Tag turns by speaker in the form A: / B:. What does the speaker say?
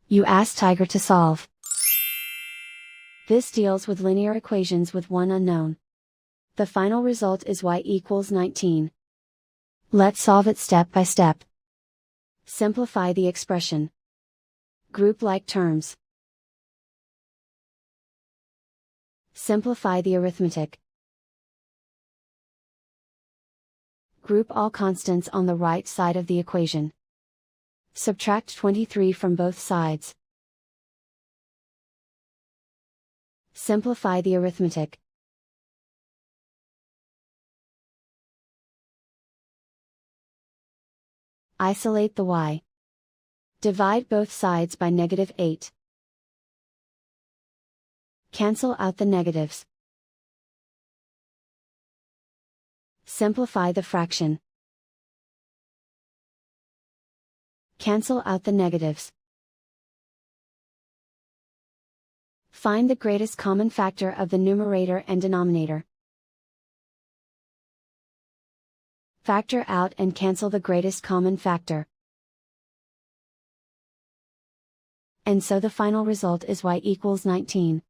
A: You ask Tiger to solve. This deals with linear equations with one unknown. The final result is y equals 19. Let's solve it step by step. Simplify the expression. Group like terms. Simplify the arithmetic. Group all constants on the right side of the equation. Subtract 23 from both sides. Simplify the arithmetic. Isolate the y. Divide both sides by -8. Cancel out the negatives. Simplify the fraction. Cancel out the negatives. Find the greatest common factor of the numerator and denominator. Factor out and cancel the greatest common factor. And so the final result is y equals 19.